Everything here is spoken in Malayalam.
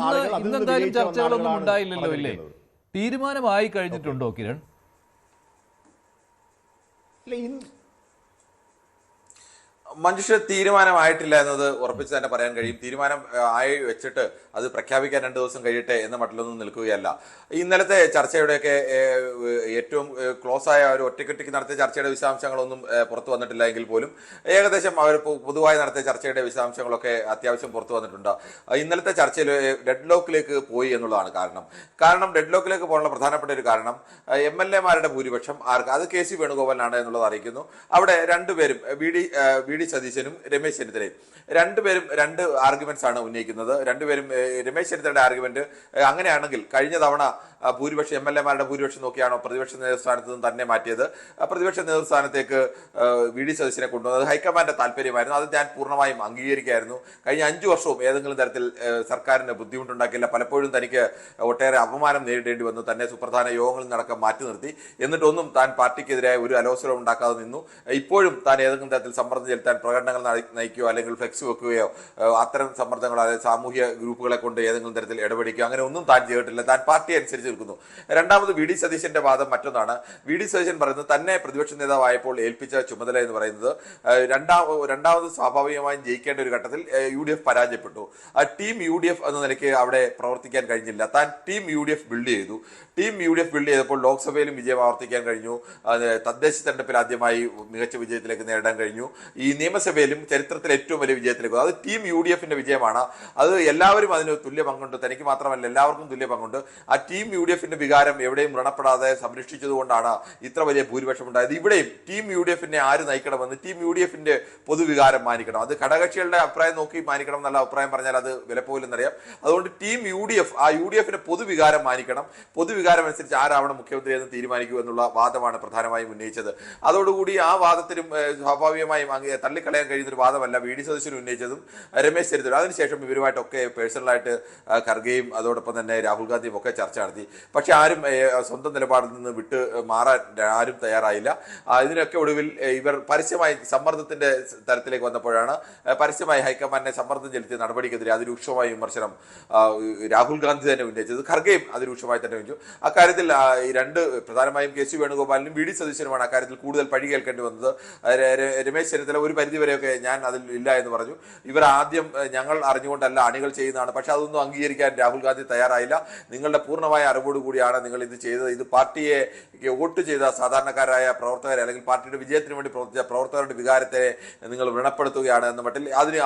ആളുകൾ അതിൽ നിന്ന് ഇന്നെന്തായാലും വിജയിച്ച ചർച്ചകളൊന്നും ആളുകളാണ് ഉണ്ടായില്ലല്ലോ ഇല്ലേ? പറഞ്ഞിരിക്കുന്നത്. തീരുമാനമായി കഴിഞ്ഞിട്ടുണ്ടോ കിരൺ? മഞ്ജുഷ, തീരുമാനമായിട്ടില്ല എന്നത് ഉറപ്പിച്ച് തന്നെ പറയാൻ കഴിയും. തീരുമാനം ആയി വെച്ചിട്ട് അത് പ്രഖ്യാപിക്കാൻ 2 ദിവസം കഴിയട്ടെ എന്ന മട്ടിലൊന്നും നിൽക്കുകയല്ല. ഇന്നലത്തെ ചർച്ചയുടെയൊക്കെ ഏറ്റവും ക്ലോസ് ആയ ഒരു ഒറ്റക്കെട്ടിക്ക് നടത്തിയ ചർച്ചയുടെ വിശദാംശങ്ങളൊന്നും പുറത്തു വന്നിട്ടില്ല എങ്കിൽ പോലും ഏകദേശം അവർ പൊതുവായി നടത്തിയ ചർച്ചയുടെ വിശദാംശങ്ങളൊക്കെ അത്യാവശ്യം പുറത്തു വന്നിട്ടുണ്ട്. ഇന്നലത്തെ ചർച്ചയിൽ ഡെഡ് ലോക്കിലേക്ക് പോയി എന്നുള്ളതാണ് കാരണം ഡെഡ് ലോക്കിലേക്ക് പോകാനുള്ള പ്രധാനപ്പെട്ട ഒരു കാരണം MLA-മാരുടെ ഭൂരിപക്ഷം ആർക്ക്, അത് KC വേണുഗോപാലാണ് എന്നുള്ളത് അറിയിക്കുന്നു. അവിടെ രണ്ടുപേരും വി ഡി സതീശനും രമേശ് ചെന്നിത്തലയും രണ്ടുപേരും 2 ആർഗ്യുമെന്റ്സ് ആണ് ഉന്നയിക്കുന്നത്. രണ്ടുപേരും രമേശ് ചെന്നിത്തലയുടെ ആർഗ്യുമെന്റ് അങ്ങനെയാണെങ്കിൽ കഴിഞ്ഞ തവണ ഭൂരിപക്ഷം MLA-മാരുടെ ഭൂരിപക്ഷം നോക്കിയാണോ പ്രതിപക്ഷ നേതൃസ്ഥാനത്ത് നിന്ന് തന്നെ മാറ്റിയത്? പ്രതിപക്ഷ നേതൃസ്ഥാനത്തേക്ക് വി ഡി സതീശനെ കൊണ്ടുവന്നത് ഹൈക്കമാൻഡിന്റെ താല്പര്യമായിരുന്നു. അത് ഞാൻ പൂർണ്ണമായും അംഗീകരിക്കായിരുന്നു. കഴിഞ്ഞ 5 വർഷവും ഏതെങ്കിലും തരത്തിൽ സർക്കാരിന് ബുദ്ധിമുട്ടുണ്ടാക്കില്ല. പലപ്പോഴും തനിക്ക് ഒട്ടേറെ അപമാനം നേരിടേണ്ടി വന്നു. തന്നെ സുപ്രധാന യോഗങ്ങളിൽ നടക്കാൻ മാറ്റി നിർത്തി. എന്നിട്ടൊന്നും താൻ പാർട്ടിക്കെതിരായ ഒരു അലോസരവും ഉണ്ടാക്കാതെ നിന്നു. ഇപ്പോഴും താൻ ഏതെങ്കിലും തരത്തിൽ സമ്മർദ്ദം ചെലുത്താൻ പ്രകടനങ്ങൾ നയിക്കുകയോ അല്ലെങ്കിൽ ഫ്ലെക്സ് വെക്കുകയോ അത്തരം സമ്മർദ്ദങ്ങൾ, അതായത് സാമൂഹ്യ ഗ്രൂപ്പുകളെ കൊണ്ട് ഏതെങ്കിലും തരത്തിൽ ഇടപെടിക്കുകയോ അങ്ങനെ ഒന്നും താൻ ചെയ്തിട്ടില്ല. താൻ പാർട്ടി അനുസരിച്ച് നിൽക്കുന്നു. രണ്ടാമത് വി ഡി സതീശന്റെ വാദം മറ്റൊന്നാണ്. വി ഡി സതീശൻ പറയുന്നത് തന്നെ പ്രതിപക്ഷ നേതാവായപ്പോൾ ഏൽപ്പിച്ച ചുമതല എന്ന് പറയുന്നത് രണ്ടാമത് സ്വാഭാവികമായും ജയിക്കേണ്ട ഒരു ഘട്ടത്തിൽ UDF പരാജയപ്പെട്ടു. ടീം UDF എന്ന നിലയ്ക്ക് അവിടെ പ്രവർത്തിക്കാൻ കഴിഞ്ഞില്ല. താൻ ടീം UDF ബിൽഡ് ചെയ്തു. ടീം UDF ബിൽഡ് ചെയ്തപ്പോൾ ലോക്സഭയിലും വിജയം ആവർത്തിക്കാൻ കഴിഞ്ഞു. തദ്ദേശ തെരഞ്ഞെടുപ്പിൽ ആദ്യമായി മികച്ച വിജയത്തിലേക്ക് നേടാൻ കഴിഞ്ഞു. ഈ നിയമസഭയിലും ചരിത്രത്തിൽ ഏറ്റവും വലിയ വിജയത്തിലേക്ക്. അത് ടീം UDF-ന്റെ വിജയമാണ്. അത് എല്ലാവരും അതിന് തുല്യ പങ്കുണ്ട്. തനിക്ക് മാത്രമല്ല, എല്ലാവർക്കും തുല്യ പങ്കുണ്ട്. ആ ടീം UDF-ന്റെ വികാരം എവിടെയും വ്രണപ്പെടാതെ സംരക്ഷിച്ചതുകൊണ്ടാണ് ഇത്ര വലിയ ഭൂരിപക്ഷം ഉണ്ടായത്. ഇവിടെയും ടീം UDF-നെ ആര് നയിക്കണമെന്ന് ടീം UDF-ന്റെ പൊതുവികാരം മാനിക്കണം. അത് ഘടകകക്ഷികളുടെ അഭിപ്രായം നോക്കി മാനിക്കണം എന്നുള്ള അഭിപ്രായം പറഞ്ഞാൽ അത് വിലപ്പോവില്ലെന്നറിയാം. അതുകൊണ്ട് ടീം UDF ആ UDF-ന്റെ പൊതുവികാരം മാനിക്കണം. പൊതുവികാരം അനുസരിച്ച് ആരാവണം മുഖ്യമന്ത്രി എന്ന് തീരുമാനിക്കൂ എന്നുള്ള വാദമാണ് പ്രധാനമായും ഉന്നയിച്ചത്. അതോടുകൂടി ആ വാദത്തിനും സ്വാഭാവികമായും തള്ളിക്കളയാൻ കഴിയുന്ന ഒരു വാദമല്ല വി ഡി സതീശൻ ഉന്നയിച്ചതും രമേശ് ചെന്നിത്തല. അതിനുശേഷം ഇവരുമായിട്ടൊക്കെ പേഴ്സണലായിട്ട് ഖർഗെയും അതോടൊപ്പം തന്നെ രാഹുൽ ഗാന്ധിയും ഒക്കെ ചർച്ച നടത്തി. പക്ഷെ ആരും സ്വന്തം നിലപാടിൽ നിന്ന് വിട്ട് മാറാൻ ആരും തയ്യാറായില്ല. ഇതിനൊക്കെ ഒടുവിൽ ഇവർ പരസ്യമായി സമ്മർദ്ദത്തിന്റെ തരത്തിലേക്ക് വന്നപ്പോഴാണ് പരസ്യമായി ഹൈക്കമാൻഡിനെ സമ്മർദ്ദം ചെലുത്തിയ നടപടിക്കെതിരെ അതിരൂക്ഷമായ വിമർശനം രാഹുൽ ഗാന്ധി തന്നെ ഉന്നയിച്ചത്. ഖർഗെയും അതിരൂക്ഷമായി തന്നെ ഉന്നയിച്ചു. അക്കാര്യത്തിൽ ഈ 2 പ്രധാനമായും KC വേണുഗോപാലിനും വി ഡി സതീശനുമാണ് അക്കാര്യത്തിൽ കൂടുതൽ പഴി കേൾക്കേണ്ടി വന്നത്. രമേശ് ചെന്നിത്തല ഒരു പരിധിവരെയൊക്കെ ഞാൻ അതിൽ ഇല്ല എന്ന് പറഞ്ഞു. ഇവർ ആദ്യം ഞങ്ങൾ അറിഞ്ഞുകൊണ്ടല്ല, അണികൾ ചെയ്യുന്നതാണ്. പക്ഷെ അതൊന്നും അംഗീകരിക്കാൻ രാഹുൽ ഗാന്ധി തയ്യാറായില്ല. നിങ്ങളുടെ പൂർണ്ണമായ അറിവോട് കൂടിയാണ് നിങ്ങൾ ഇത് ചെയ്തത്. ഇത് പാർട്ടിയെ വോട്ട് ചെയ്ത സാധാരണക്കാരായ പ്രവർത്തകരെ അല്ലെങ്കിൽ പാർട്ടിയുടെ വിജയത്തിന് വേണ്ടി പ്രവർത്തിച്ച പ്രവർത്തകരുടെ വികാരത്തെ നിങ്ങൾ വ്രണപ്പെടുത്തുകയാണ് എന്ന മട്ടിൽ അതിന്